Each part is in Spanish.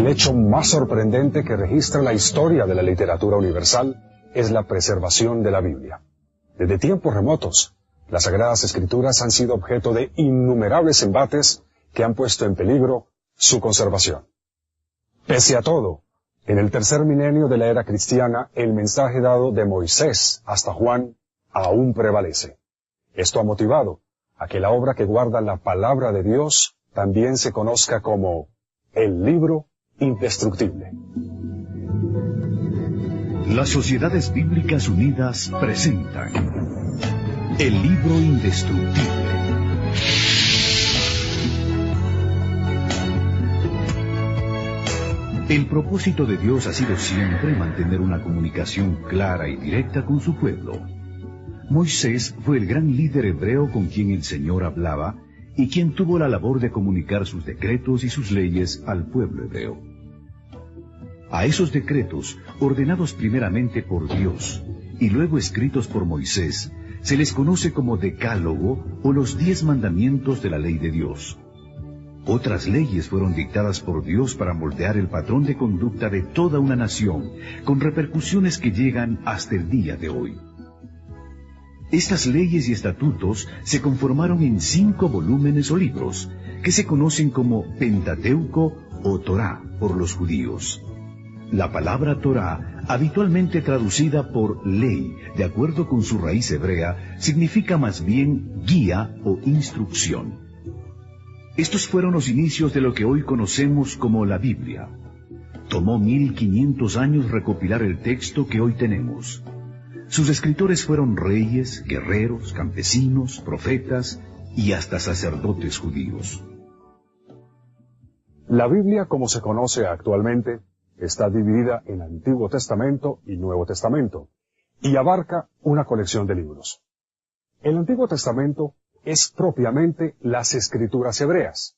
El hecho más sorprendente que registra la historia de la literatura universal es la preservación de la Biblia. Desde tiempos remotos, las Sagradas Escrituras han sido objeto de innumerables embates que han puesto en peligro su conservación. Pese a todo, en el tercer milenio de la era cristiana, el mensaje dado de Moisés hasta Juan aún prevalece. Esto ha motivado a que la obra que guarda la palabra de Dios también se conozca como el libro indestructible. Las Sociedades Bíblicas Unidas presentan el libro indestructible. El propósito de Dios ha sido siempre mantener una comunicación clara y directa con su pueblo. Moisés fue el gran líder hebreo con quien el Señor hablaba y quien tuvo la labor de comunicar sus decretos y sus leyes al pueblo hebreo. A esos decretos, ordenados primeramente por Dios y luego escritos por Moisés, se les conoce como Decálogo o los 10 mandamientos de la ley de Dios. Otras leyes fueron dictadas por Dios para moldear el patrón de conducta de toda una nación, con repercusiones que llegan hasta el día de hoy. Estas leyes y estatutos se conformaron en 5 volúmenes o libros, que se conocen como Pentateuco o Torá por los judíos. La palabra Torá, habitualmente traducida por ley, de acuerdo con su raíz hebrea, significa más bien guía o instrucción. Estos fueron los inicios de lo que hoy conocemos como la Biblia. Tomó 1500 años recopilar el texto que hoy tenemos. Sus escritores fueron reyes, guerreros, campesinos, profetas y hasta sacerdotes judíos. La Biblia, como se conoce actualmente, está dividida en Antiguo Testamento y Nuevo Testamento, y abarca una colección de libros. El Antiguo Testamento es propiamente las escrituras hebreas.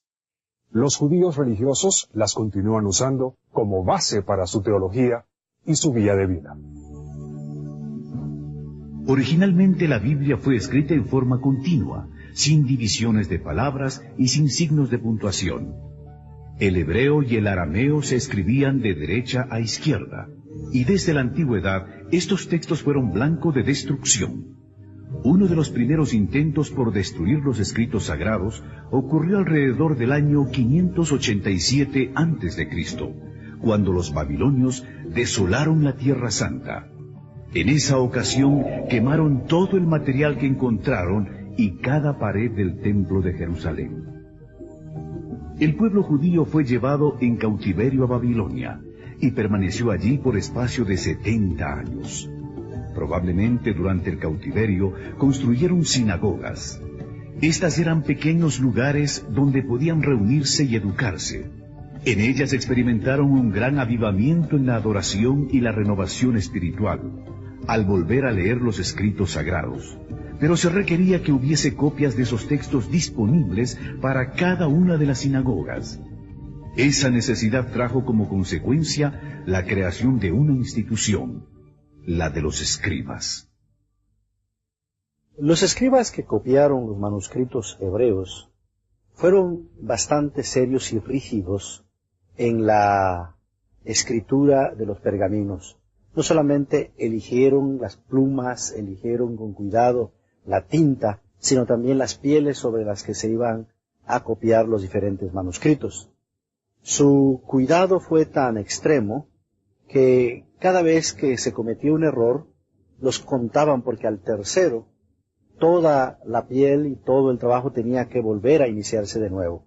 Los judíos religiosos las continúan usando como base para su teología y su guía de vida. Originalmente la Biblia fue escrita en forma continua, sin divisiones de palabras y sin signos de puntuación. El hebreo y el arameo se escribían de derecha a izquierda, y desde la antigüedad estos textos fueron blanco de destrucción. Uno de los primeros intentos por destruir los escritos sagrados ocurrió alrededor del año 587 a.C., cuando los babilonios desolaron la Tierra Santa. En esa ocasión quemaron todo el material que encontraron y cada pared del templo de Jerusalén. El pueblo judío fue llevado en cautiverio a Babilonia y permaneció allí por espacio de 70 años. Probablemente durante el cautiverio construyeron sinagogas. Estas eran pequeños lugares donde podían reunirse y educarse. En ellas experimentaron un gran avivamiento en la adoración y la renovación espiritual, al volver a leer los escritos sagrados. Pero se requería que hubiese copias de esos textos disponibles para cada una de las sinagogas. Esa necesidad trajo como consecuencia la creación de una institución, la de los escribas. Los escribas que copiaron los manuscritos hebreos fueron bastante serios y rígidos en la escritura de los pergaminos. No solamente eligieron las plumas, eligieron con cuidado la tinta, sino también las pieles sobre las que se iban a copiar los diferentes manuscritos. Su cuidado fue tan extremo que cada vez que se cometía un error, los contaban porque al tercero, toda la piel y todo el trabajo tenía que volver a iniciarse de nuevo.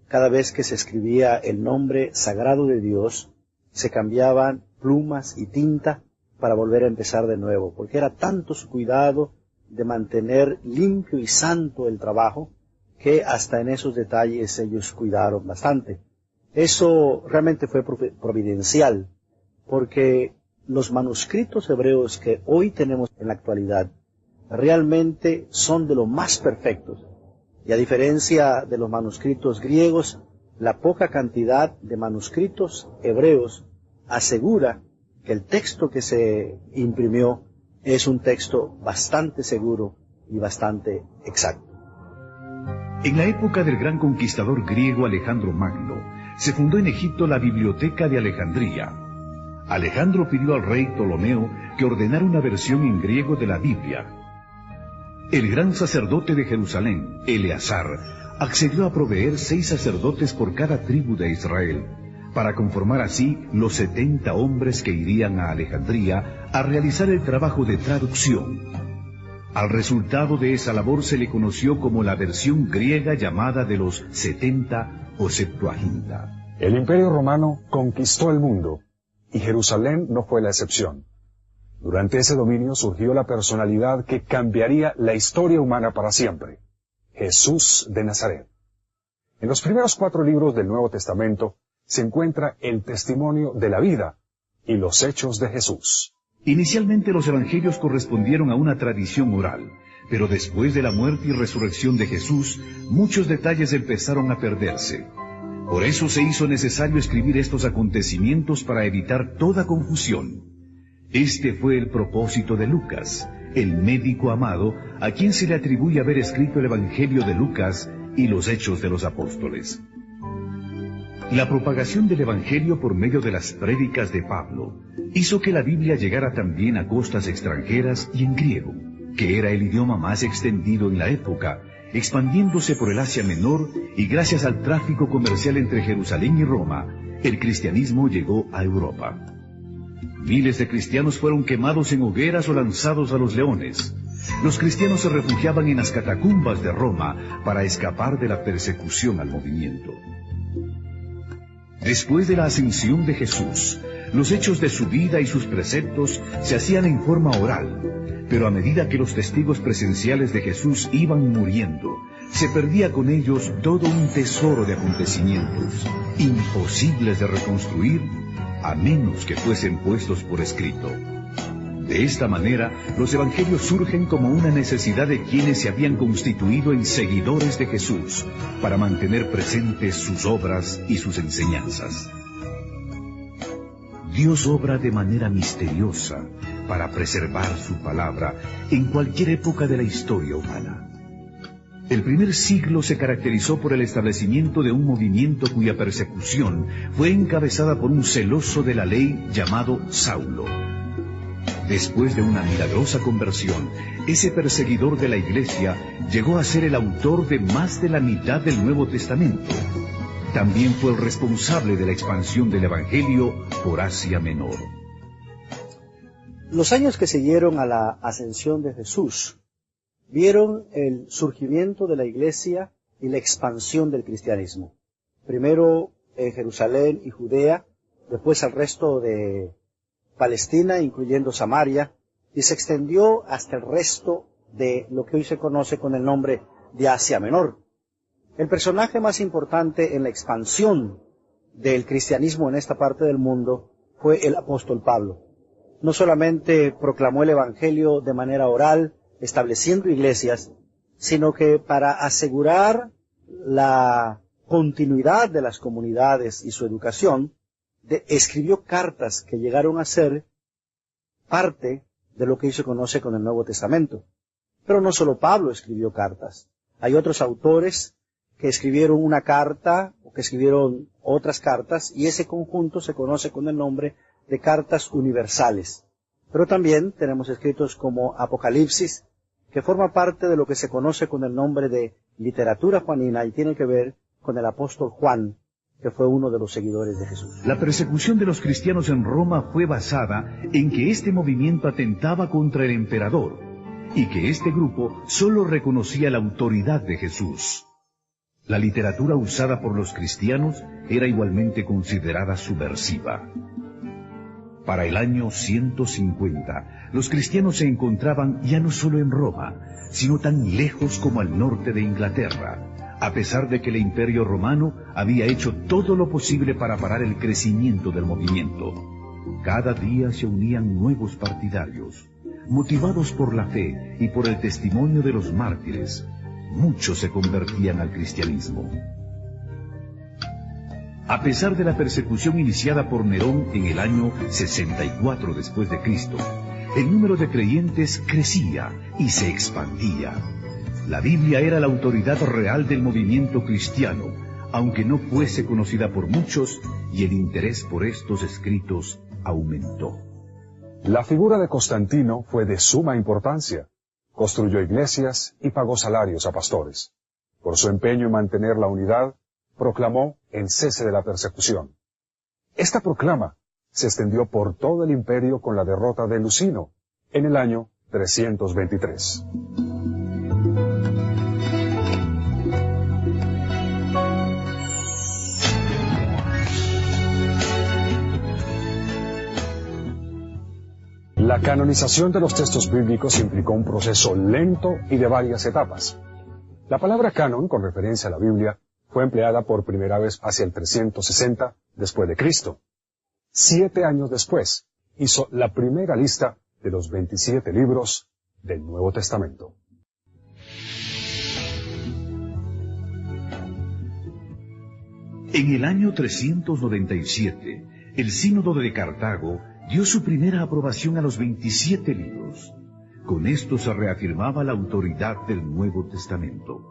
Cada vez que se escribía el nombre sagrado de Dios, se cambiaban plumas y tinta para volver a empezar de nuevo, porque era tanto su cuidado de mantener limpio y santo el trabajo, que hasta en esos detalles ellos cuidaron bastante. Eso realmente fue providencial, porque los manuscritos hebreos que hoy tenemos en la actualidad realmente son de lo más perfectos. Y a diferencia de los manuscritos griegos, la poca cantidad de manuscritos hebreos asegura que el texto que se imprimió es un texto bastante seguro y bastante exacto. En la época del gran conquistador griego Alejandro Magno, se fundó en Egipto la Biblioteca de Alejandría. Alejandro pidió al rey Ptolomeo que ordenara una versión en griego de la Biblia. El gran sacerdote de Jerusalén, Eleazar, accedió a proveer 6 sacerdotes por cada tribu de Israel, para conformar así los 70 hombres que irían a Alejandría a realizar el trabajo de traducción. Al resultado de esa labor se le conoció como la versión griega llamada de los 70 o Septuaginta. El Imperio Romano conquistó el mundo, y Jerusalén no fue la excepción. Durante ese dominio surgió la personalidad que cambiaría la historia humana para siempre: Jesús de Nazaret. En los primeros 4 libros del Nuevo Testamento se encuentra el testimonio de la vida y los hechos de Jesús. Inicialmente los evangelios correspondieron a una tradición oral, pero después de la muerte y resurrección de Jesús, muchos detalles empezaron a perderse. Por eso se hizo necesario escribir estos acontecimientos para evitar toda confusión. Este fue el propósito de Lucas, el médico amado, a quien se le atribuye haber escrito el Evangelio de Lucas y los Hechos de los Apóstoles. La propagación del Evangelio por medio de las prédicas de Pablo hizo que la Biblia llegara también a costas extranjeras y en griego, que era el idioma más extendido en la época, expandiéndose por el Asia Menor, y gracias al tráfico comercial entre Jerusalén y Roma, el cristianismo llegó a Europa. Miles de cristianos fueron quemados en hogueras o lanzados a los leones. Los cristianos se refugiaban en las catacumbas de Roma para escapar de la persecución al movimiento. Después de la ascensión de Jesús, los hechos de su vida y sus preceptos se hacían en forma oral, pero a medida que los testigos presenciales de Jesús iban muriendo, se perdía con ellos todo un tesoro de acontecimientos, imposibles de reconstruir, a menos que fuesen puestos por escrito. De esta manera, los evangelios surgen como una necesidad de quienes se habían constituido en seguidores de Jesús, para mantener presentes sus obras y sus enseñanzas. Dios obra de manera misteriosa para preservar su palabra en cualquier época de la historia humana. El primer siglo se caracterizó por el establecimiento de un movimiento cuya persecución fue encabezada por un celoso de la ley llamado Saulo. Después de una milagrosa conversión, ese perseguidor de la Iglesia llegó a ser el autor de más de la mitad del Nuevo Testamento. También fue el responsable de la expansión del Evangelio por Asia Menor. Los años que siguieron a la ascensión de Jesús vieron el surgimiento de la Iglesia y la expansión del cristianismo. Primero en Jerusalén y Judea, después al resto de Palestina, incluyendo Samaria, y se extendió hasta el resto de lo que hoy se conoce con el nombre de Asia Menor. El personaje más importante en la expansión del cristianismo en esta parte del mundo fue el apóstol Pablo. No solamente proclamó el Evangelio de manera oral, estableciendo iglesias, sino que para asegurar la continuidad de las comunidades y su educación, escribió cartas que llegaron a ser parte de lo que hoy se conoce con el Nuevo Testamento. Pero no solo Pablo escribió cartas. Hay otros autores que escribieron una carta o que escribieron otras cartas, y ese conjunto se conoce con el nombre de cartas universales. Pero también tenemos escritos como Apocalipsis, que forma parte de lo que se conoce con el nombre de literatura juanina y tiene que ver con el apóstol Juan, que fue uno de los seguidores de Jesús. La persecución de los cristianos en Roma fue basada en que este movimiento atentaba contra el emperador y que este grupo solo reconocía la autoridad de Jesús. La literatura usada por los cristianos era igualmente considerada subversiva. Para el año 150, los cristianos se encontraban ya no solo en Roma, sino tan lejos como al norte de Inglaterra, a pesar de que el Imperio Romano había hecho todo lo posible para parar el crecimiento del movimiento. Cada día se unían nuevos partidarios. Motivados por la fe y por el testimonio de los mártires, muchos se convertían al cristianismo. A pesar de la persecución iniciada por Nerón en el año 64 después de Cristo, el número de creyentes crecía y se expandía. La Biblia era la autoridad real del movimiento cristiano, aunque no fuese conocida por muchos, y el interés por estos escritos aumentó. La figura de Constantino fue de suma importancia. Construyó iglesias y pagó salarios a pastores. Por su empeño en mantener la unidad, proclamó el cese de la persecución. Esta proclama se extendió por todo el imperio con la derrota de Lucino en el año 323. La canonización de los textos bíblicos implicó un proceso lento y de varias etapas. La palabra canon, con referencia a la Biblia, fue empleada por primera vez hacia el 360 después de Cristo. 7 años después, hizo la primera lista de los 27 libros del Nuevo Testamento. En el año 397, el Sínodo de Cartago dio su primera aprobación a los 27 libros. Con esto se reafirmaba la autoridad del Nuevo Testamento.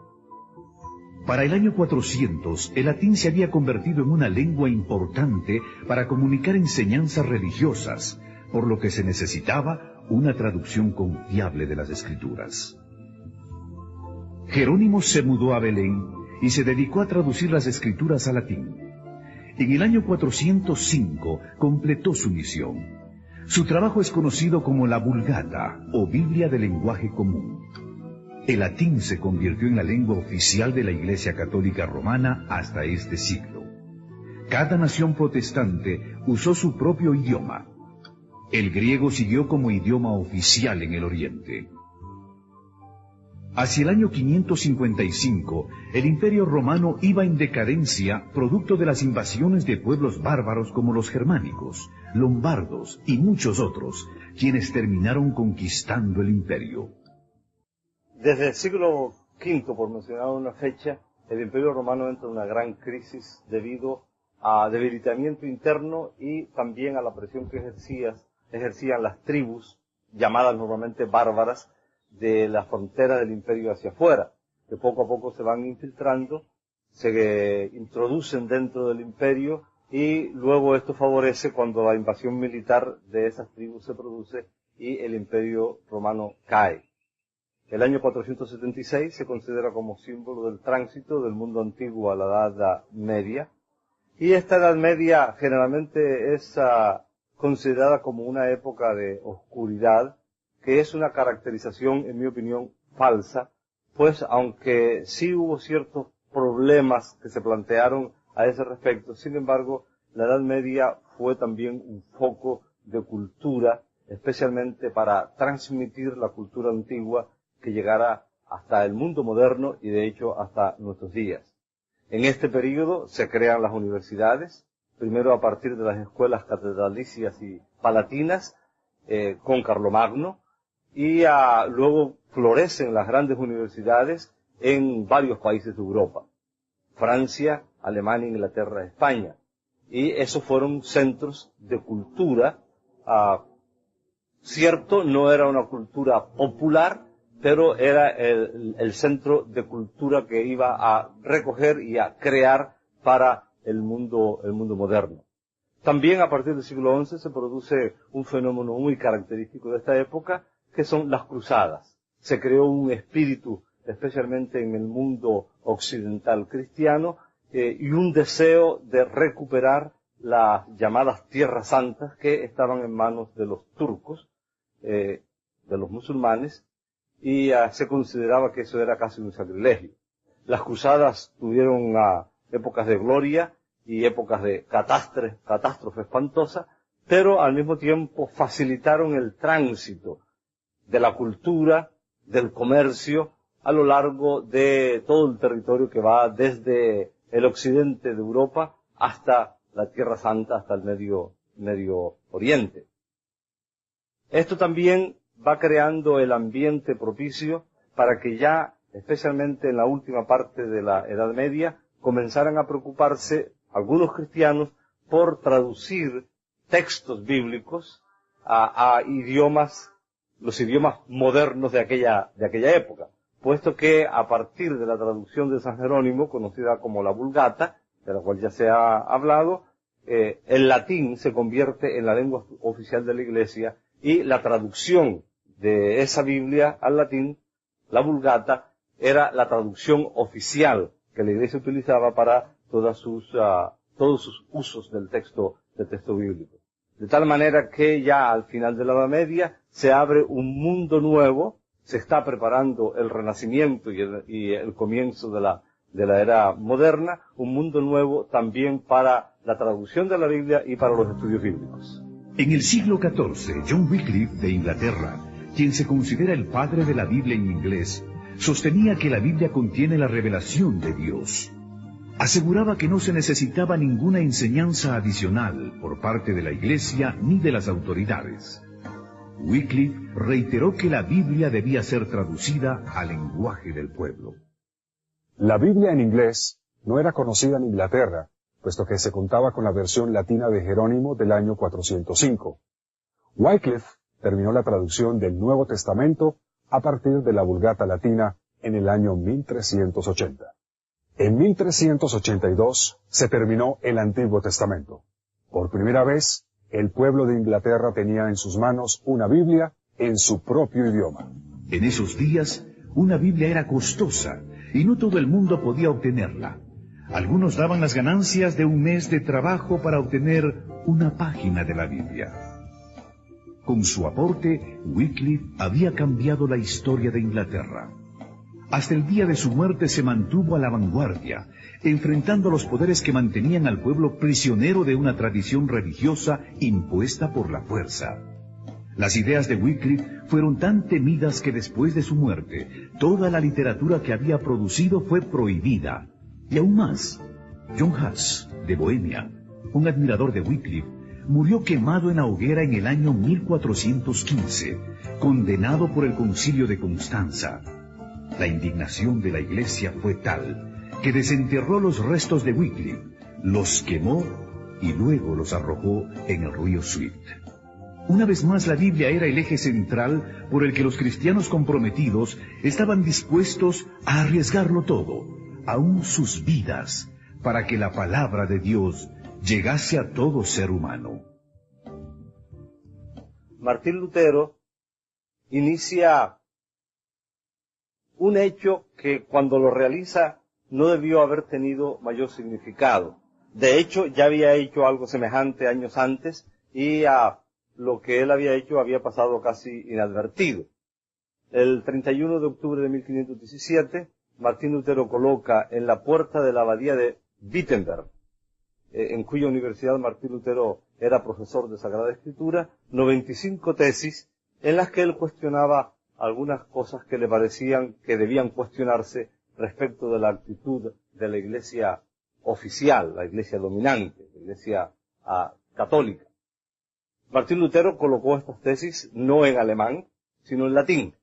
Para el año 400, el latín se había convertido en una lengua importante para comunicar enseñanzas religiosas, por lo que se necesitaba una traducción confiable de las Escrituras. Jerónimo se mudó a Belén y se dedicó a traducir las Escrituras al latín. En el año 405 completó su misión. Su trabajo es conocido como la Vulgata, o Biblia de lenguaje común. El latín se convirtió en la lengua oficial de la Iglesia Católica Romana hasta este siglo. Cada nación protestante usó su propio idioma. El griego siguió como idioma oficial en el Oriente. Hacia el año 555, el Imperio Romano iba en decadencia producto de las invasiones de pueblos bárbaros como los germánicos, lombardos y muchos otros, quienes terminaron conquistando el imperio. Desde el siglo V, por mencionar una fecha, el Imperio Romano entra en una gran crisis debido a debilitamiento interno y también a la presión que ejercían las tribus, llamadas normalmente bárbaras, de la frontera del imperio hacia afuera, que poco a poco se van infiltrando, se introducen dentro del imperio y luego esto favorece cuando la invasión militar de esas tribus se produce y el Imperio Romano cae. El año 476 se considera como símbolo del tránsito del mundo antiguo a la Edad Media, y esta Edad Media generalmente es considerada como una época de oscuridad, que es una caracterización, en mi opinión, falsa, pues aunque sí hubo ciertos problemas que se plantearon a ese respecto, sin embargo, la Edad Media fue también un foco de cultura, especialmente para transmitir la cultura antigua que llegara hasta el mundo moderno y de hecho hasta nuestros días. En este período se crean las universidades, primero a partir de las escuelas catedralicias y palatinas, con Carlomagno, y luego florecen las grandes universidades en varios países de Europa. Francia, Alemania, Inglaterra, España. Y esos fueron centros de cultura. Cierto, no era una cultura popular, pero era el centro de cultura que iba a recoger y a crear para el mundo moderno. También a partir del siglo XI se produce un fenómeno muy característico de esta época, que son las cruzadas. Se creó un espíritu, especialmente en el mundo occidental cristiano, y un deseo de recuperar las llamadas tierras santas que estaban en manos de los turcos, de los musulmanes, y se consideraba que eso era casi un sacrilegio. Las cruzadas tuvieron épocas de gloria y épocas de catástrofe espantosa, pero al mismo tiempo facilitaron el tránsito de la cultura, del comercio, a lo largo de todo el territorio que va desde el occidente de Europa hasta la Tierra Santa, hasta el Medio Oriente. Esto también va creando el ambiente propicio para que ya, especialmente en la última parte de la Edad Media, comenzaran a preocuparse algunos cristianos por traducir textos bíblicos a idiomas, los idiomas modernos de aquella época. puesto que a partir de la traducción de San Jerónimo, conocida como la Vulgata, de la cual ya se ha hablado, el latín se convierte en la lengua oficial de la Iglesia, y la traducción de esa Biblia al latín, la Vulgata, era la traducción oficial que la Iglesia utilizaba para todos sus usos del texto bíblico. De tal manera que ya al final de la Edad Media se abre un mundo nuevo, se está preparando el Renacimiento y el comienzo de la era moderna, un mundo nuevo también para la traducción de la Biblia y para los estudios bíblicos. En el siglo XIV, John Wycliffe de Inglaterra, quien se considera el padre de la Biblia en inglés, sostenía que la Biblia contiene la revelación de Dios. Aseguraba que no se necesitaba ninguna enseñanza adicional por parte de la Iglesia ni de las autoridades. Wycliffe reiteró que la Biblia debía ser traducida al lenguaje del pueblo. La Biblia en inglés no era conocida en Inglaterra, puesto que se contaba con la versión latina de Jerónimo del año 405. Wycliffe terminó la traducción del Nuevo Testamento a partir de la Vulgata latina en el año 1380. En 1382 se terminó el Antiguo Testamento. Por primera vez, el pueblo de Inglaterra tenía en sus manos una Biblia en su propio idioma. En esos días, una Biblia era costosa y no todo el mundo podía obtenerla. Algunos daban las ganancias de un mes de trabajo para obtener una página de la Biblia. Con su aporte, Wycliffe había cambiado la historia de Inglaterra. Hasta el día de su muerte se mantuvo a la vanguardia, enfrentando a los poderes que mantenían al pueblo prisionero de una tradición religiosa impuesta por la fuerza. Las ideas de Wycliffe fueron tan temidas que después de su muerte, toda la literatura que había producido fue prohibida. Y aún más, John Huss, de Bohemia, un admirador de Wycliffe, murió quemado en la hoguera en el año 1415, condenado por el Concilio de Constanza. La indignación de la Iglesia fue tal que desenterró los restos de Wycliffe, los quemó y luego los arrojó en el río Swift. Una vez más, la Biblia era el eje central por el que los cristianos comprometidos estaban dispuestos a arriesgarlo todo, aún sus vidas, para que la palabra de Dios llegase a todo ser humano. Martín Lutero inicia un hecho que cuando lo realiza no debió haber tenido mayor significado. De hecho, ya había hecho algo semejante años antes y lo que él había hecho había pasado casi inadvertido. El 31 de octubre de 1517, Martín Lutero coloca en la puerta de la abadía de Wittenberg, en cuya universidad Martín Lutero era profesor de Sagrada Escritura, 95 tesis en las que él cuestionaba algunas cosas que le parecían que debían cuestionarse respecto de la actitud de la Iglesia oficial, la Iglesia dominante, la Iglesia católica. Martín Lutero colocó estas tesis no en alemán, sino en latín,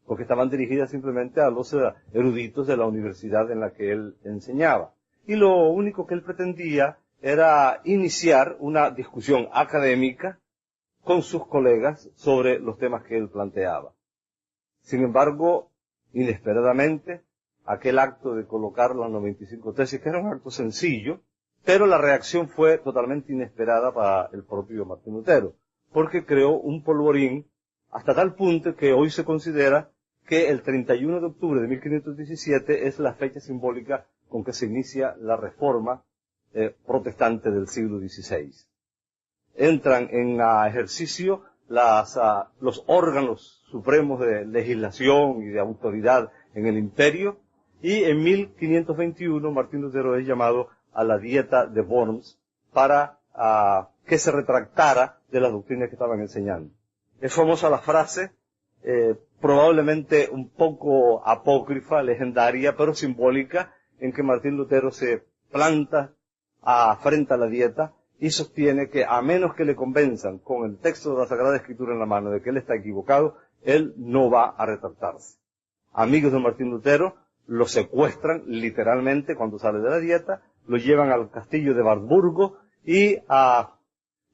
porque estaban dirigidas simplemente a los eruditos de la universidad en la que él enseñaba. Y lo único que él pretendía era iniciar una discusión académica con sus colegas sobre los temas que él planteaba. Sin embargo, inesperadamente, aquel acto de colocar las 95 tesis, que era un acto sencillo, pero la reacción fue totalmente inesperada para el propio Martín Lutero, porque creó un polvorín hasta tal punto que hoy se considera que el 31 de octubre de 1517 es la fecha simbólica con que se inicia la reforma protestante del siglo XVI. Entran en ejercicio los órganos supremos de legislación y de autoridad en el imperio, y en 1521 Martín Lutero es llamado a la Dieta de Worms para que se retractara de las doctrinas que estaban enseñando. Es famosa la frase, probablemente un poco apócrifa, legendaria, pero simbólica, en que Martín Lutero se planta frente a la Dieta y sostiene que a menos que le convenzan con el texto de la Sagrada Escritura en la mano de que él está equivocado, él no va a retractarse. Amigos de Martín Lutero lo secuestran literalmente cuando sale de la Dieta, lo llevan al castillo de Wartburgo y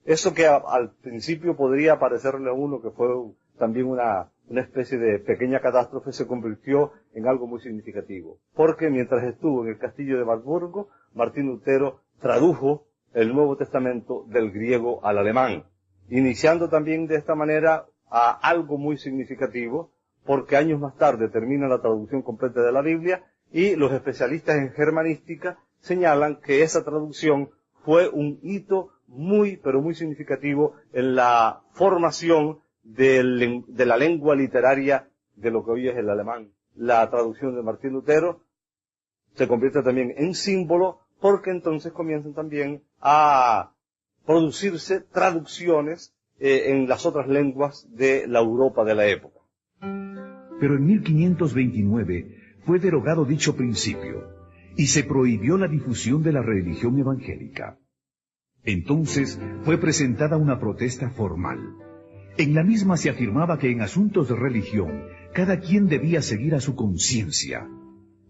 eso que al principio podría parecerle a uno que fue también una una especie de pequeña catástrofe, se convirtió en algo muy significativo. Porque mientras estuvo en el castillo de Marburgo, Martín Lutero tradujo el Nuevo Testamento del griego al alemán, iniciando también de esta manera a algo muy significativo, porque años más tarde termina la traducción completa de la Biblia y los especialistas en germanística señalan que esa traducción fue un hito muy, pero muy significativo en la formación de la lengua literaria de lo que hoy es el alemán. La traducción de Martín Lutero se convierte también en símbolo, porque entonces comienzan también a producirse traducciones en las otras lenguas de la Europa de la época. Pero en 1529 fue derogado dicho principio y se prohibió la difusión de la religión evangélica. Entonces fue presentada una protesta formal. En la misma se afirmaba que en asuntos de religión cada quien debía seguir a su conciencia.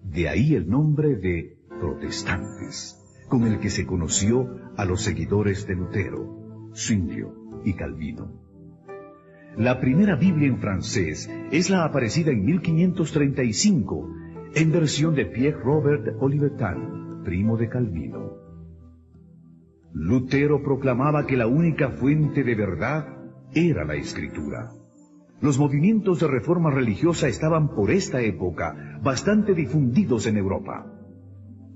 De ahí el nombre de protestantes, con el que se conoció a los seguidores de Lutero, Zwinglio y Calvino. La primera Biblia en francés es la aparecida en 1535, en versión de Pierre Robert Olivetan, primo de Calvino. Lutero proclamaba que la única fuente de verdad era la Escritura. Los movimientos de reforma religiosa estaban por esta época bastante difundidos en Europa.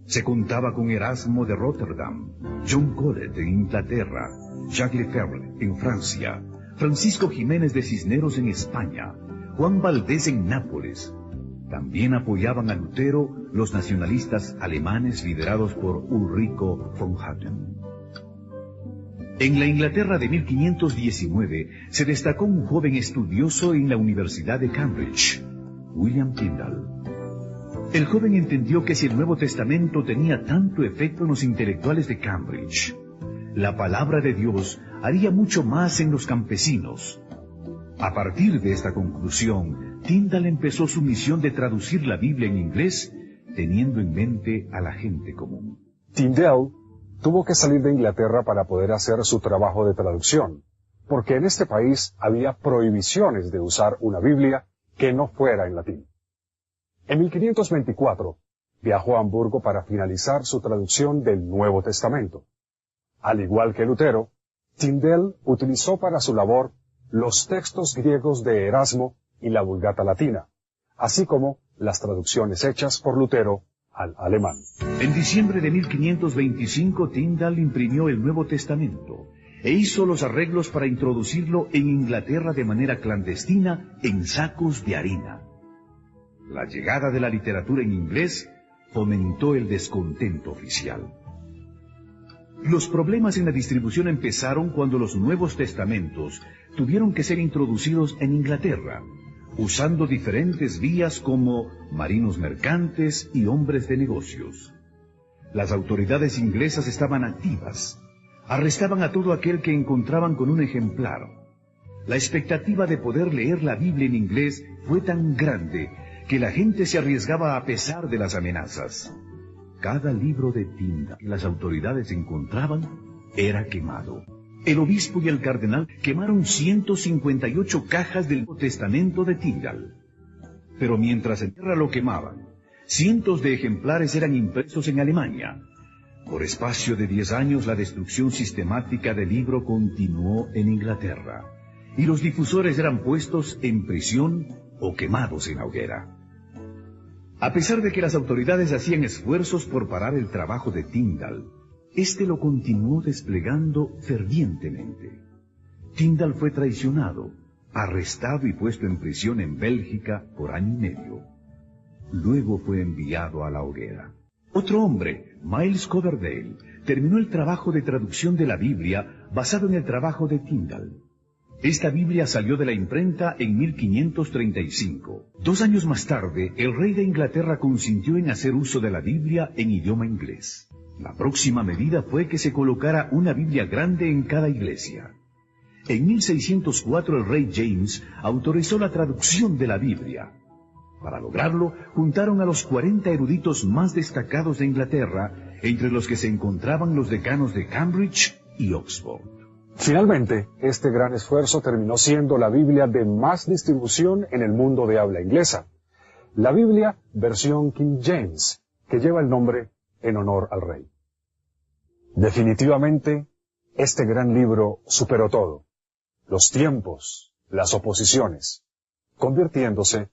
Se contaba con Erasmo de Rotterdam, John Colet en Inglaterra, Jacques Lefebvre en Francia, Francisco Jiménez de Cisneros en España, Juan Valdés en Nápoles. También apoyaban a Lutero los nacionalistas alemanes liderados por Ulrico von Hutten. En la Inglaterra de 1519 se destacó un joven estudioso en la Universidad de Cambridge, William Tyndale. El joven entendió que si el Nuevo Testamento tenía tanto efecto en los intelectuales de Cambridge, la palabra de Dios haría mucho más en los campesinos. A partir de esta conclusión, Tyndale empezó su misión de traducir la Biblia en inglés, teniendo en mente a la gente común. Tyndale tuvo que salir de Inglaterra para poder hacer su trabajo de traducción, porque en este país había prohibiciones de usar una Biblia que no fuera en latín. En 1524 viajó a Hamburgo para finalizar su traducción del Nuevo Testamento. Al igual que Lutero, Tyndale utilizó para su labor los textos griegos de Erasmo y la Vulgata latina, así como las traducciones hechas por Lutero al alemán. En diciembre de 1525, Tyndale imprimió el Nuevo Testamento e hizo los arreglos para introducirlo en Inglaterra de manera clandestina en sacos de harina. La llegada de la literatura en inglés fomentó el descontento oficial. Los problemas en la distribución empezaron cuando los Nuevos Testamentos tuvieron que ser introducidos en Inglaterra, usando diferentes vías como marinos mercantes y hombres de negocios. Las autoridades inglesas estaban activas. Arrestaban a todo aquel que encontraban con un ejemplar. La expectativa de poder leer la Biblia en inglés fue tan grande que la gente se arriesgaba a pesar de las amenazas. Cada libro de Tyndale que las autoridades encontraban era quemado. El obispo y el cardenal quemaron 158 cajas del Nuevo Testamento de Tyndale. Pero mientras en tierra lo quemaban, cientos de ejemplares eran impresos en Alemania. Por espacio de 10 años la destrucción sistemática del libro continuó en Inglaterra, y los difusores eran puestos en prisión o quemados en la hoguera. A pesar de que las autoridades hacían esfuerzos por parar el trabajo de Tyndale, este lo continuó desplegando fervientemente. Tyndale fue traicionado, arrestado y puesto en prisión en Bélgica por año y medio. Luego fue enviado a la hoguera. Otro hombre, Miles Coverdale, terminó el trabajo de traducción de la Biblia basado en el trabajo de Tyndale. Esta Biblia salió de la imprenta en 1535. 2 años más tarde, el rey de Inglaterra consintió en hacer uso de la Biblia en idioma inglés. La próxima medida fue que se colocara una Biblia grande en cada iglesia. En 1604 el rey James autorizó la traducción de la Biblia. Para lograrlo, juntaron a los 40 eruditos más destacados de Inglaterra, entre los que se encontraban los decanos de Cambridge y Oxford. Finalmente, este gran esfuerzo terminó siendo la Biblia de más distribución en el mundo de habla inglesa, la Biblia versión King James, que lleva el nombre en honor al rey. Definitivamente, este gran libro superó todo, los tiempos, las oposiciones, convirtiéndose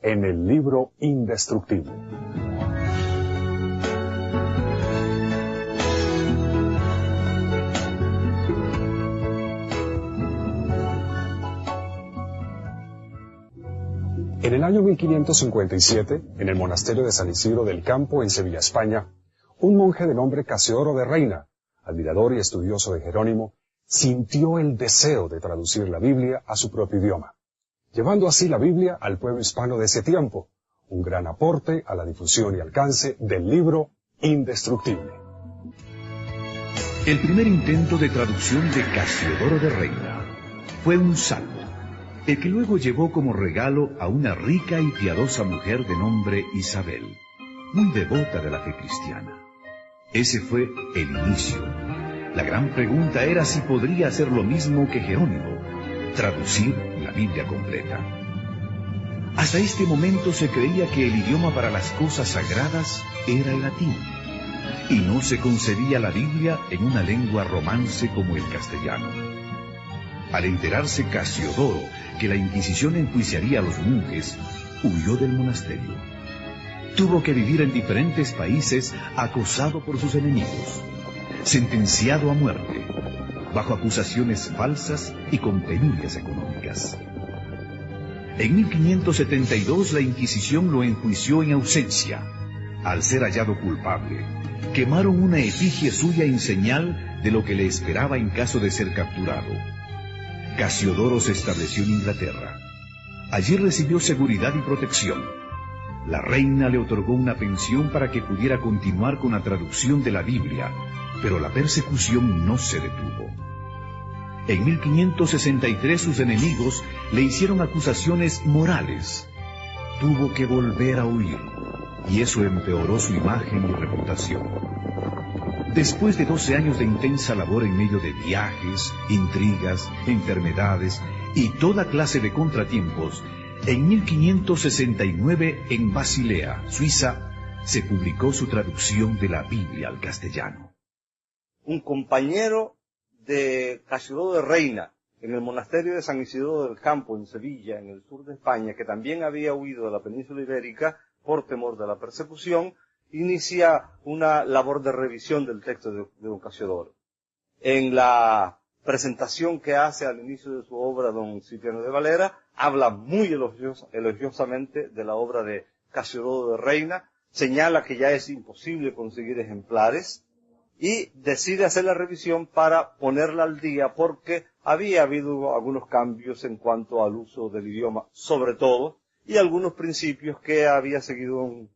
en el libro indestructible. En el año 1557, en el monasterio de San Isidro del Campo, en Sevilla, España, un monje de nombre Casiodoro de Reina, admirador y estudioso de Jerónimo, sintió el deseo de traducir la Biblia a su propio idioma, llevando así la Biblia al pueblo hispano de ese tiempo, un gran aporte a la difusión y alcance del libro indestructible. El primer intento de traducción de Casiodoro de Reina fue un salmo, el que luego llevó como regalo a una rica y piadosa mujer de nombre Isabel, muy devota de la fe cristiana. Ese fue el inicio. La gran pregunta era si podría hacer lo mismo que Jerónimo, traducir la Biblia completa. Hasta este momento se creía que el idioma para las cosas sagradas era el latín, y no se concebía la Biblia en una lengua romance como el castellano. Al enterarse Casiodoro que la Inquisición enjuiciaría a los monjes, huyó del monasterio. Tuvo que vivir en diferentes países acosado por sus enemigos, sentenciado a muerte, bajo acusaciones falsas y con penurias económicas. En 1572 la Inquisición lo enjuició en ausencia. Al ser hallado culpable, quemaron una efigie suya en señal de lo que le esperaba en caso de ser capturado. Casiodoro se estableció en Inglaterra. Allí recibió seguridad y protección. La reina le otorgó una pensión para que pudiera continuar con la traducción de la Biblia, pero la persecución no se detuvo. En 1563 sus enemigos le hicieron acusaciones morales. Tuvo que volver a huir, y eso empeoró su imagen y reputación. Después de 12 años de intensa labor en medio de viajes, intrigas, enfermedades y toda clase de contratiempos, en 1569 en Basilea, Suiza, se publicó su traducción de la Biblia al castellano. Un compañero de Casiodoro de Reina, en el monasterio de San Isidro del Campo, en Sevilla, en el sur de España, que también había huido de la península ibérica por temor de la persecución, inicia una labor de revisión del texto de don Casiodoro. En la presentación que hace al inicio de su obra don Cipriano de Valera, habla muy elogiosamente de la obra de Casiodoro de Reina, señala que ya es imposible conseguir ejemplares y decide hacer la revisión para ponerla al día porque había habido algunos cambios en cuanto al uso del idioma, sobre todo, y algunos principios que había seguido un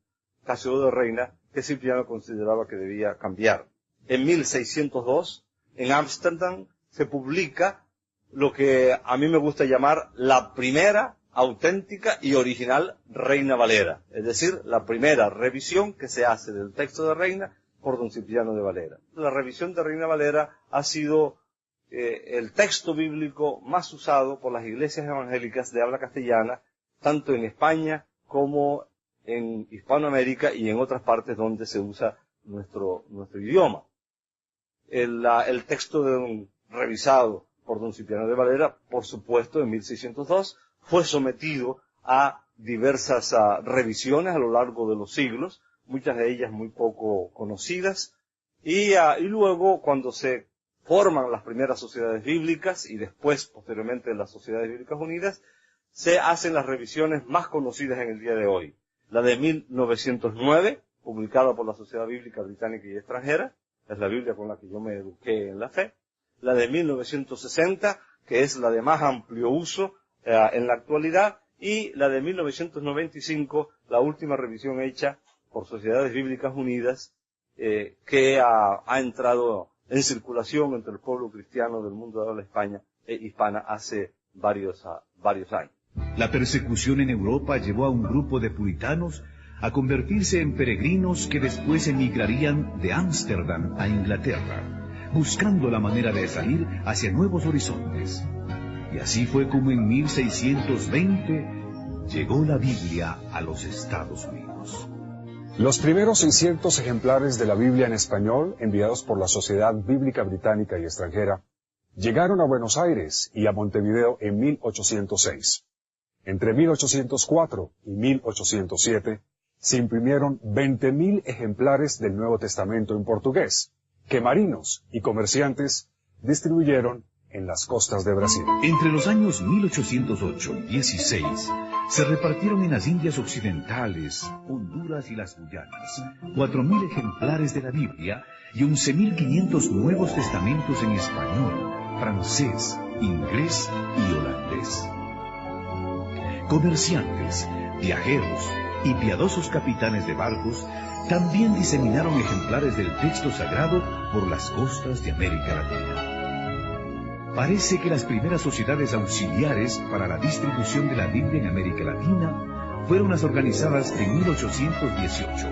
Casiodoro de Reina que Cipriano consideraba que debía cambiar. En 1602, en Ámsterdam, se publica lo que a mí me gusta llamar la primera auténtica y original Reina Valera, es decir, la primera revisión que se hace del texto de Reina por don Cipriano de Valera. La revisión de Reina Valera ha sido el texto bíblico más usado por las iglesias evangélicas de habla castellana, tanto en España como en Hispanoamérica y en otras partes donde se usa nuestro idioma. El texto revisado por don Cipriano de Valera, por supuesto, en 1602, fue sometido a diversas revisiones a lo largo de los siglos, muchas de ellas muy poco conocidas, y luego cuando se forman las primeras sociedades bíblicas y después, posteriormente, las Sociedades Bíblicas Unidas, se hacen las revisiones más conocidas en el día de hoy. La de 1909, publicada por la Sociedad Bíblica Británica y Extranjera, es la Biblia con la que yo me eduqué en la fe. La de 1960, que es la de más amplio uso en la actualidad, y la de 1995, la última revisión hecha por Sociedades Bíblicas Unidas, que ha entrado en circulación entre el pueblo cristiano del mundo de habla hispana hace varios años. La persecución en Europa llevó a un grupo de puritanos a convertirse en peregrinos que después emigrarían de Ámsterdam a Inglaterra, buscando la manera de salir hacia nuevos horizontes. Y así fue como en 1620 llegó la Biblia a los Estados Unidos. Los primeros 600 ejemplares de la Biblia en español, enviados por la Sociedad Bíblica Británica y Extranjera, llegaron a Buenos Aires y a Montevideo en 1806. Entre 1804 y 1807 se imprimieron 20.000 ejemplares del Nuevo Testamento en portugués, que marinos y comerciantes distribuyeron en las costas de Brasil. Entre los años 1808 y 16 se repartieron en las Indias Occidentales, Honduras y las Guyanas 4.000 ejemplares de la Biblia y 11.500 Nuevos Testamentos en español, francés, inglés y holandés. Comerciantes, viajeros y piadosos capitanes de barcos también diseminaron ejemplares del texto sagrado por las costas de América Latina. Parece que las primeras sociedades auxiliares para la distribución de la Biblia en América Latina fueron las organizadas en 1818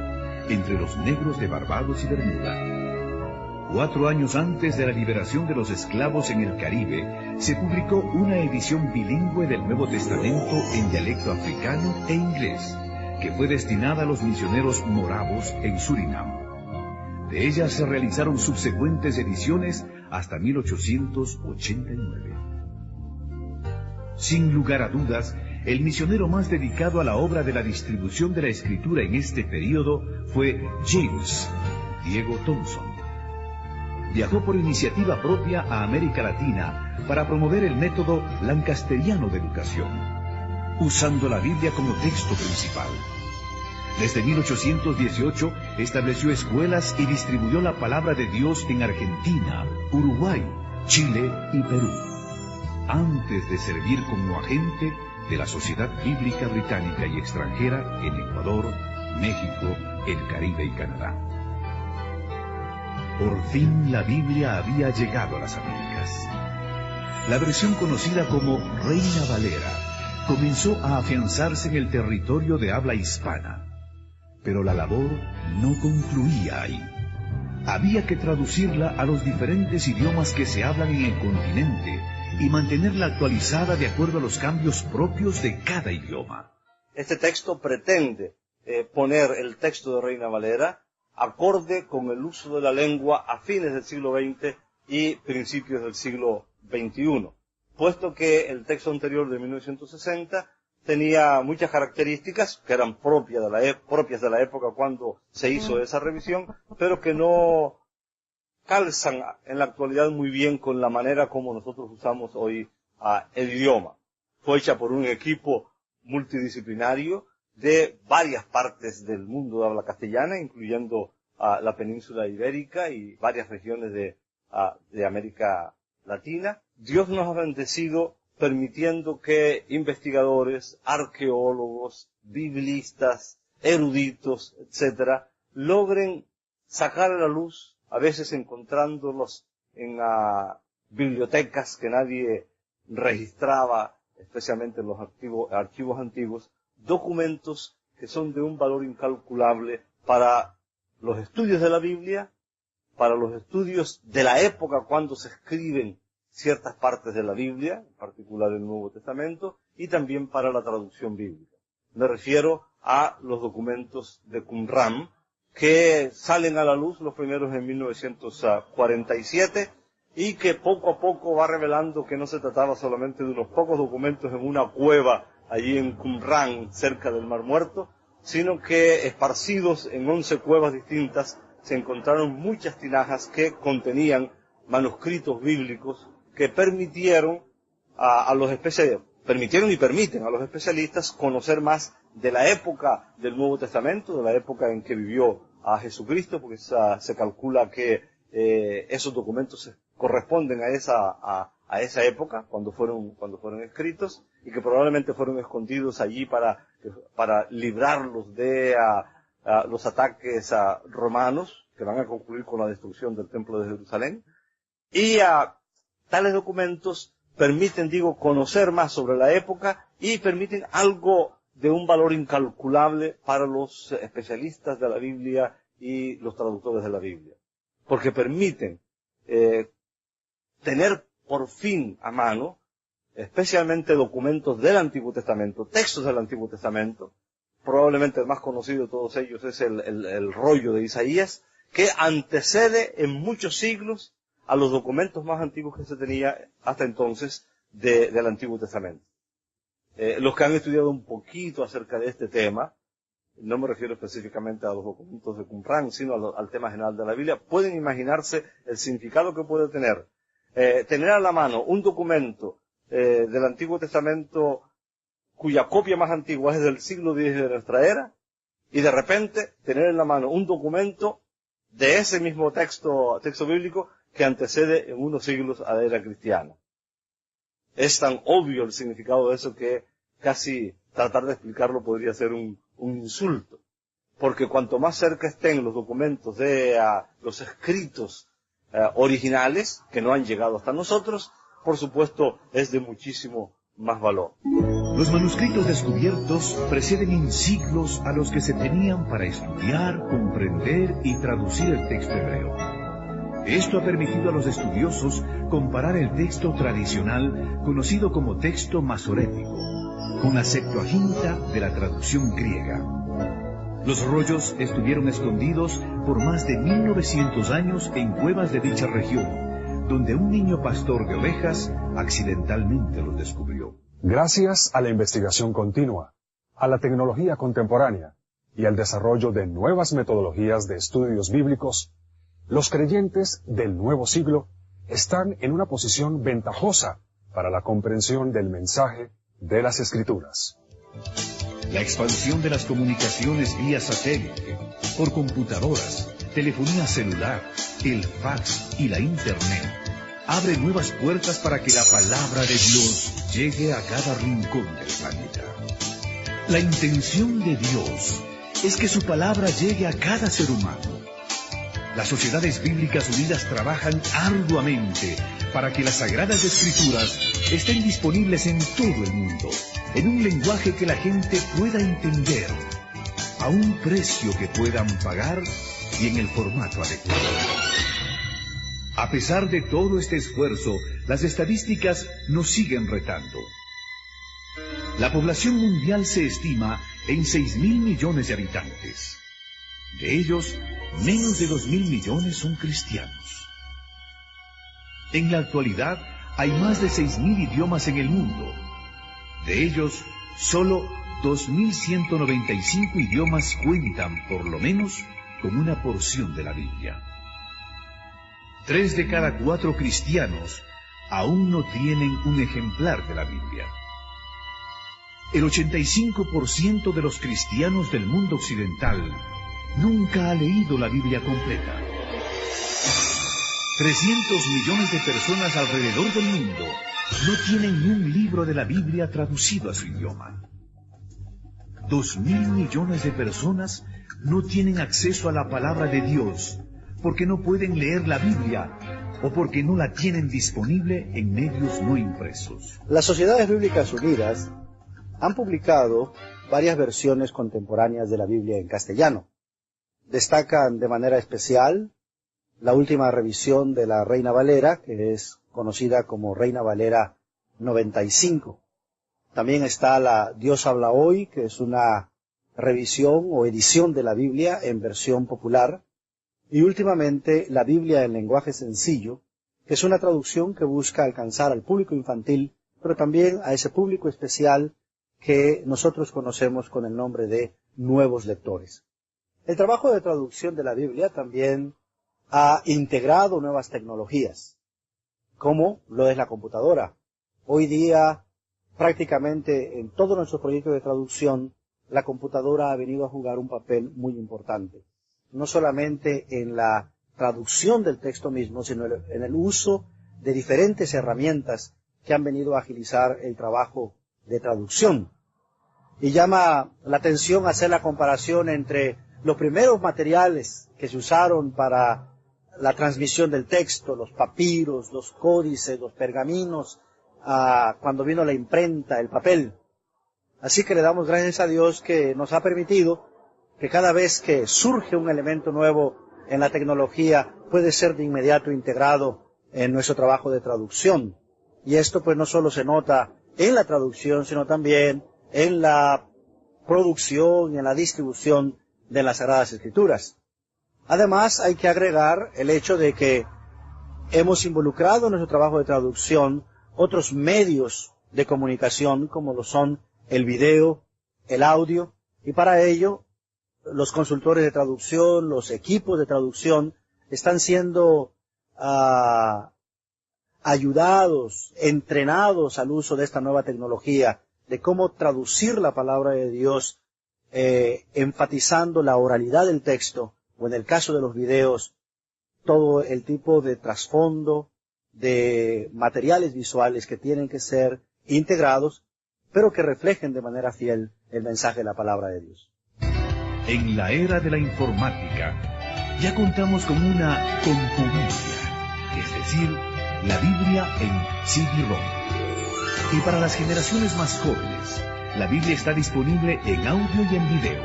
entre los negros de Barbados y Bermuda. 4 años antes de la liberación de los esclavos en el Caribe, se publicó una edición bilingüe del Nuevo Testamento en dialecto africano e inglés, que fue destinada a los misioneros moravos en Surinam. De ella se realizaron subsecuentes ediciones hasta 1889. Sin lugar a dudas, el misionero más dedicado a la obra de la distribución de la Escritura en este período fue James Diego Thompson. Viajó por iniciativa propia a América Latina para promover el método lancasteriano de educación, usando la Biblia como texto principal. Desde 1818 estableció escuelas y distribuyó la palabra de Dios en Argentina, Uruguay, Chile y Perú, antes de servir como agente de la Sociedad Bíblica Británica y Extranjera en Ecuador, México, el Caribe y Canadá. Por fin la Biblia había llegado a las Américas. La versión conocida como Reina Valera comenzó a afianzarse en el territorio de habla hispana. Pero la labor no concluía ahí. Había que traducirla a los diferentes idiomas que se hablan en el continente y mantenerla actualizada de acuerdo a los cambios propios de cada idioma. Este texto pretende poner el texto de Reina Valera acorde con el uso de la lengua a fines del siglo XX y principios del siglo XXI, puesto que el texto anterior de 1960 tenía muchas características que eran propias de la época cuando se hizo esa revisión, pero que no calzan en la actualidad muy bien con la manera como nosotros usamos hoy el idioma. Fue hecha por un equipo multidisciplinario de varias partes del mundo de habla castellana, incluyendo la península ibérica y varias regiones de América Latina. Dios nos ha bendecido permitiendo que investigadores, arqueólogos, biblistas, eruditos, etcétera, logren sacar a la luz, a veces encontrándolos en bibliotecas que nadie registraba, especialmente en los archivos antiguos, documentos que son de un valor incalculable para los estudios de la Biblia, para los estudios de la época cuando se escriben ciertas partes de la Biblia, en particular el Nuevo Testamento, y también para la traducción bíblica. Me refiero a los documentos de Qumran, que salen a la luz los primeros en 1947, y que poco a poco va revelando que no se trataba solamente de unos pocos documentos en una cueva allí en Qumran, cerca del Mar Muerto, sino que esparcidos en 11 cuevas distintas se encontraron muchas tinajas que contenían manuscritos bíblicos que permitieron y permiten a los especialistas conocer más de la época del Nuevo Testamento, de la época en que vivió a Jesucristo, porque se calcula que esos documentos corresponden a esa época, cuando fueron escritos, y que probablemente fueron escondidos allí para librarlos de los ataques romanos, que van a concluir con la destrucción del Templo de Jerusalén. Y tales documentos permiten, conocer más sobre la época y permiten algo de un valor incalculable para los especialistas de la Biblia y los traductores de la Biblia. Porque permiten tener por fin a mano, especialmente documentos del Antiguo Testamento, textos del Antiguo Testamento. Probablemente el más conocido de todos ellos es el rollo de Isaías, que antecede en muchos siglos a los documentos más antiguos que se tenía hasta entonces del Antiguo Testamento. Los que han estudiado un poquito acerca de este tema, no me refiero específicamente a los documentos de Qumran, sino al tema general de la Biblia, pueden imaginarse el significado que puede tener. Tener a la mano un documento del Antiguo Testamento cuya copia más antigua es del siglo X de nuestra era, y de repente tener en la mano un documento de ese mismo texto bíblico que antecede en unos siglos a la era cristiana. Es tan obvio el significado de eso que casi tratar de explicarlo podría ser un insulto. Porque cuanto más cerca estén los documentos de los escritos originales, que no han llegado hasta nosotros, por supuesto es de muchísimo más valor. Los manuscritos descubiertos preceden en siglos a los que se tenían para estudiar, comprender y traducir el texto hebreo. Esto ha permitido a los estudiosos comparar el texto tradicional, conocido como texto masorético, con la Septuaginta de la traducción griega. Los rollos estuvieron escondidos por más de 1900 años en cuevas de dicha región, donde un niño pastor de ovejas accidentalmente los descubrió. Gracias a la investigación continua, a la tecnología contemporánea y al desarrollo de nuevas metodologías de estudios bíblicos, los creyentes del nuevo siglo están en una posición ventajosa para la comprensión del mensaje de las Escrituras. La expansión de las comunicaciones vía satélite, por computadoras, telefonía celular, el fax y la Internet abre nuevas puertas para que la palabra de Dios llegue a cada rincón del planeta. La intención de Dios es que su palabra llegue a cada ser humano. Las Sociedades Bíblicas Unidas trabajan arduamente para que las Sagradas Escrituras estén disponibles en todo el mundo, en un lenguaje que la gente pueda entender, a un precio que puedan pagar y en el formato adecuado. A pesar de todo este esfuerzo, las estadísticas nos siguen retando. La población mundial se estima en 6.000 millones de habitantes. De ellos, menos de 2.000 millones son cristianos. En la actualidad, hay más de 6.000 idiomas en el mundo. De ellos, solo 2.195 idiomas cuentan, por lo menos, con una porción de la Biblia. 3 de cada 4 cristianos aún no tienen un ejemplar de la Biblia. El 85% de los cristianos del mundo occidental nunca ha leído la Biblia completa. 300 millones de personas alrededor del mundo no tienen ni un libro de la Biblia traducido a su idioma. 2.000 millones de personas no tienen acceso a la palabra de Dios porque no pueden leer la Biblia o porque no la tienen disponible en medios no impresos. Las Sociedades Bíblicas Unidas han publicado varias versiones contemporáneas de la Biblia en castellano. Destacan de manera especial la última revisión de la Reina Valera, que es conocida como Reina Valera 95. También está la Dios habla hoy, que es una revisión o edición de la Biblia en versión popular. Y últimamente la Biblia en lenguaje sencillo, que es una traducción que busca alcanzar al público infantil, pero también a ese público especial que nosotros conocemos con el nombre de nuevos lectores. El trabajo de traducción de la Biblia también ha integrado nuevas tecnologías, como lo es la computadora. Hoy día, prácticamente en todos nuestros proyectos de traducción, la computadora ha venido a jugar un papel muy importante. No solamente en la traducción del texto mismo, sino en el uso de diferentes herramientas que han venido a agilizar el trabajo de traducción. Y llama la atención hacer la comparación entre los primeros materiales que se usaron para la transmisión del texto, los papiros, los códices, los pergaminos, cuando vino la imprenta, el papel. Así que le damos gracias a Dios que nos ha permitido que cada vez que surge un elemento nuevo en la tecnología, puede ser de inmediato integrado en nuestro trabajo de traducción. Y esto pues no solo se nota en la traducción, sino también en la producción y en la distribución de las Sagradas Escrituras. Además, hay que agregar el hecho de que hemos involucrado en nuestro trabajo de traducción otros medios de comunicación, como lo son el video, el audio, y para ello los consultores de traducción, los equipos de traducción, están siendo ayudados, entrenados al uso de esta nueva tecnología, de cómo traducir la palabra de Dios, enfatizando la oralidad del texto, o en el caso de los videos, todo el tipo de trasfondo, de materiales visuales que tienen que ser integrados, pero que reflejen de manera fiel el mensaje de la palabra de Dios. En la era de la informática, ya contamos con una concubilla, es decir, la Biblia en CD-ROM. Y para las generaciones más jóvenes, la Biblia está disponible en audio y en video.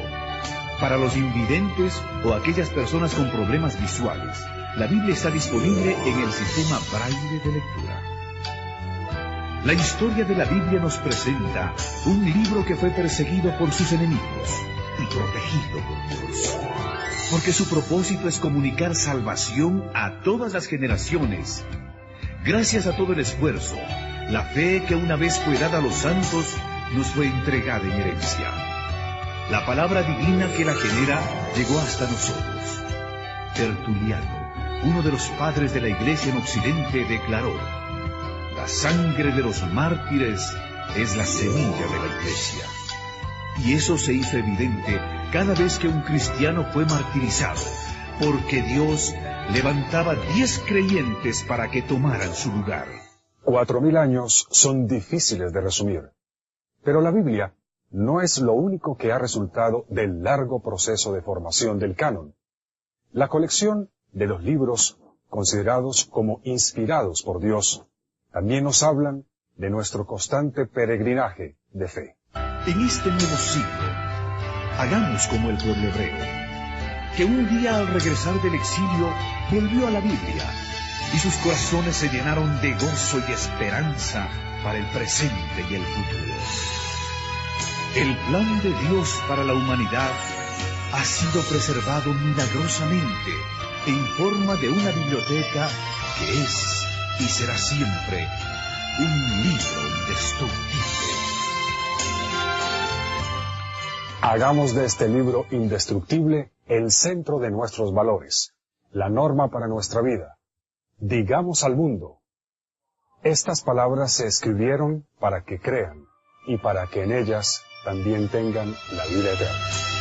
Para los invidentes o aquellas personas con problemas visuales, la Biblia está disponible en el sistema Braille de lectura. La historia de la Biblia nos presenta un libro que fue perseguido por sus enemigos y protegido por Dios, porque su propósito es comunicar salvación a todas las generaciones. Gracias a todo el esfuerzo, la fe que una vez fue dada a los santos nos fue entregada en herencia. La palabra divina que la genera llegó hasta nosotros. Tertuliano, uno de los padres de la Iglesia en Occidente, declaró: la sangre de los mártires es la semilla de la Iglesia. Y eso se hizo evidente cada vez que un cristiano fue martirizado, porque Dios levantaba 10 creyentes para que tomaran su lugar. 4000 años son difíciles de resumir, pero la Biblia no es lo único que ha resultado del largo proceso de formación del canon. La colección de los libros considerados como inspirados por Dios también nos hablan de nuestro constante peregrinaje de fe. En este nuevo siglo, hagamos como el pueblo hebreo, que un día al regresar del exilio volvió a la Biblia y sus corazones se llenaron de gozo y esperanza para el presente y el futuro. El plan de Dios para la humanidad ha sido preservado milagrosamente en forma de una biblioteca que es y será siempre un libro indestructible. Hagamos de este libro indestructible el centro de nuestros valores, la norma para nuestra vida. Digamos al mundo: estas palabras se escribieron para que crean y para que en ellas también tengan la vida eterna.